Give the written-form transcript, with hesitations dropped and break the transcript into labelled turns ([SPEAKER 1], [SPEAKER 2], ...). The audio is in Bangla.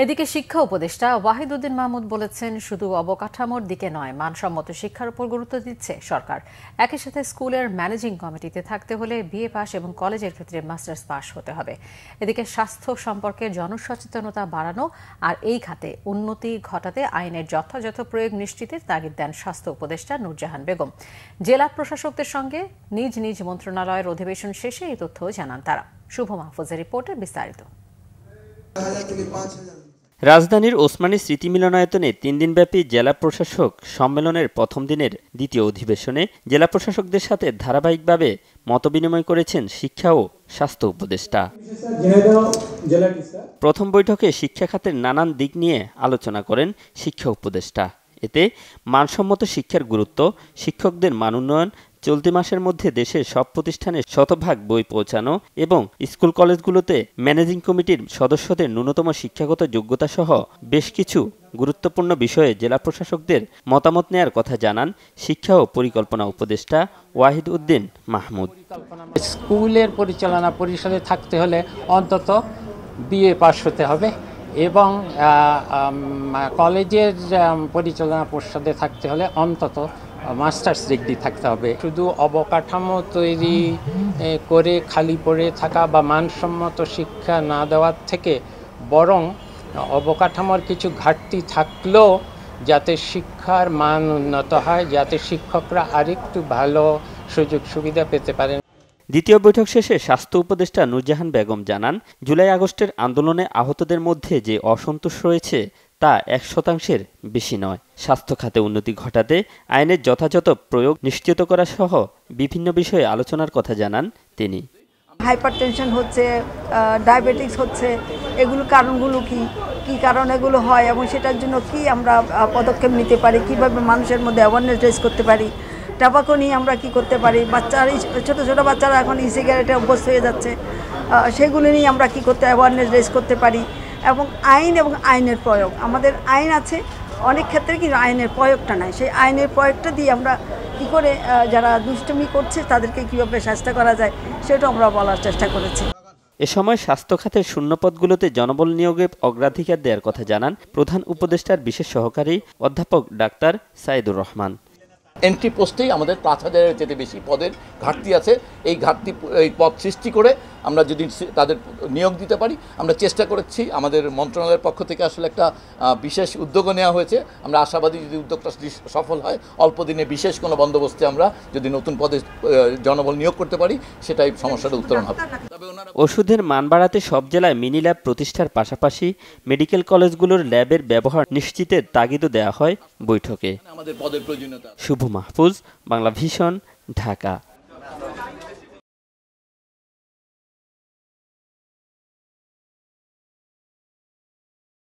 [SPEAKER 1] এদিকে শিক্ষা উপদেষ্টা ওয়াহিদউদ্দিন মাহমুদ বলেছেন, শুধু অবকাঠামোর দিকে নয়, মানসম্মত শিক্ষার উপর গুরুত্ব দিচ্ছে সরকার। একই সাথে স্কুলের ম্যানেজিং কমিটিতে থাকতে হলে বিএ পাস এবং কলেজের ক্ষেত্রে মাস্টার্স পাস হতে হবে। এদিকে স্বাস্থ্য সম্পর্কে জনসচেতনতা বাড়ানো আর এই খাতে উন্নতি ঘটাতে আইনের যথাযথ প্রয়োগ নিশ্চিতের তাগিদ দেন স্বাস্থ্য উপদেষ্টা নূরজাহান বেগম। জেলা প্রশাসকদের সঙ্গে নিজ নিজ মন্ত্রণালয়ের অধিবেশন শেষে এই তথ্য জানান তারা। শুভ মাহফুজের রিপোর্টে বিস্তারিত।
[SPEAKER 2] রাজধানীর ওসমানী স্মৃতি মিলনায়তনে ৩ দিনব্যাপী জেলা প্রশাসক সম্মেলনের প্রথম দিনের দ্বিতীয় অধিবেশনে জেলা প্রশাসকদের সাথে ধারাবাহিকভাবে মতবিনিময় করেছেন শিক্ষা ও স্বাস্থ্য উপদেষ্টা। প্রথম বৈঠকে শিক্ষা খাতের নানান দিক নিয়ে আলোচনা করেন শিক্ষা উপদেষ্টা। এতে মানসম্মত শিক্ষার গুরুত্ব, শিক্ষকদের মান উন্নয়ন, চলতি মাসের মধ্যে দেশের সব প্রতিষ্ঠানে শতভাগ বই পৌঁছানো এবং স্কুল কলেজগুলোতে ম্যানেজিং কমিটির সদস্যদের ন্যূনতম শিক্ষাগত যোগ্যতা সহ বেশ কিছু গুরুত্বপূর্ণ বিষয়ে জেলা প্রশাসকদের মতামত নেয়ার কথা জানান শিক্ষা ও পরিকল্পনা উপদেষ্টা ওয়াহিদউদ্দিন মাহমুদ।
[SPEAKER 3] স্কুলের পরিচালনা পরিষদে থাকতে হলে অন্তত বিএ পাস হতে হবে এবং কলেজের পরিচালনা পরিষদে থাকতে হলে অন্তত মাস্টার্স ডিগ্রি থাকতে হবে। শুধু অবকাঠামো তৈরি করে খালি পড়ে থাকা বা মানসম্মত শিক্ষা না দেওয়ার থেকে বরং অবকাঠামোর কিছু ঘাটতি থাকলেও যাতে শিক্ষার মান উন্নত হয়, যাতে শিক্ষকরা আরেকটু ভালো সুযোগ সুবিধা পেতে পারেন।
[SPEAKER 2] দ্বিতীয় বৈঠক শেষে স্বাস্থ্য উপদেষ্টা নূরজাহান বেগম জানান, জুলাই আগস্টের আন্দোলনে আহতদের মধ্যে যে অসন্তোষ রয়েছে তা ১% বেশি নয়। স্বাস্থ্য খাতে উন্নতি ঘটাতে আইনের যথাযথ প্রয়োগ নিশ্চিত করা সহ বিভিন্ন বিষয়ে আলোচনার কথা জানান তিনি।
[SPEAKER 4] হাইপারটেনশন হচ্ছে, ডায়াবেটিস হচ্ছে, এগুলোর কারণগুলো কি কারণ এগুলো হয় এবং সেটার জন্য কি আমরা পদক্ষেপ নিতে পারি, কিভাবে মানুষের মধ্যে অ্যাওয়ারনেস রেজ করতে পারি, টোবাকো নিয়ে আমরা কি করতে পারি, বাচ্চারা ছোটো ছোটো বাচ্চারা এখন ই সিগারেটে অভ্যস্ত হয়ে যাচ্ছে, সেগুলো নিয়ে আমরা কি করতে অ্যাওয়ারনেস রেজ করতে পারি। এবং আইন এবং আইনের প্রয়োগ, আমাদের আইন আছে অনেক ক্ষেত্রে, কিন্তু আইনের প্রয়োগটা নাই। সেই আইনের প্রয়োগটা দিয়ে আমরা কী করে যারা দুষ্টুমি করছে তাদেরকে কীভাবে শাস্তি করা যায় সেটা আমরা বলার চেষ্টা করেছি।
[SPEAKER 2] এ সময় স্বাস্থ্য খাতের শূন্যপদগুলোতে জনবল নিয়োগে অগ্রাধিকার দেওয়ার কথা জানান প্রধান উপদেষ্টার বিশেষ সহকারী অধ্যাপক ডাক্তার সাইদুর রহমান।
[SPEAKER 5] এন্ট্রি পোস্টেই আমাদের ৫,০০০-এর চেয়ে বেশি পদের ঘাটতি আছে। এই পদ সৃষ্টি করে আমরা যদি তাদের নিয়োগ দিতে পারি, আমরা চেষ্টা করেছি। আমাদের মন্ত্রণালয়ের পক্ষ থেকে আসলে একটা বিশেষ উদ্যোগও নেওয়া হয়েছে। আমরা আশাবাদী যদি উদ্যোগটা সফল হয়, অল্প দিনে বিশেষ কোনো বন্দোবস্তে আমরা যদি নতুন পদে জনবল নিয়োগ করতে পারি, সেটাই সমস্যাটা উত্তরণ হবে।
[SPEAKER 2] ওষুধের মান বাড়াতে সব জেলায় মিনি ল্যাব প্রতিষ্ঠার পাশাপাশি মেডিকেল কলেজগুলোর ল্যাবের ব্যবহার নিশ্চিতের তাগিদও দেওয়া হয় বৈঠকে। শুভ মাহফুজ, বাংলা ভিশন, ঢাকা।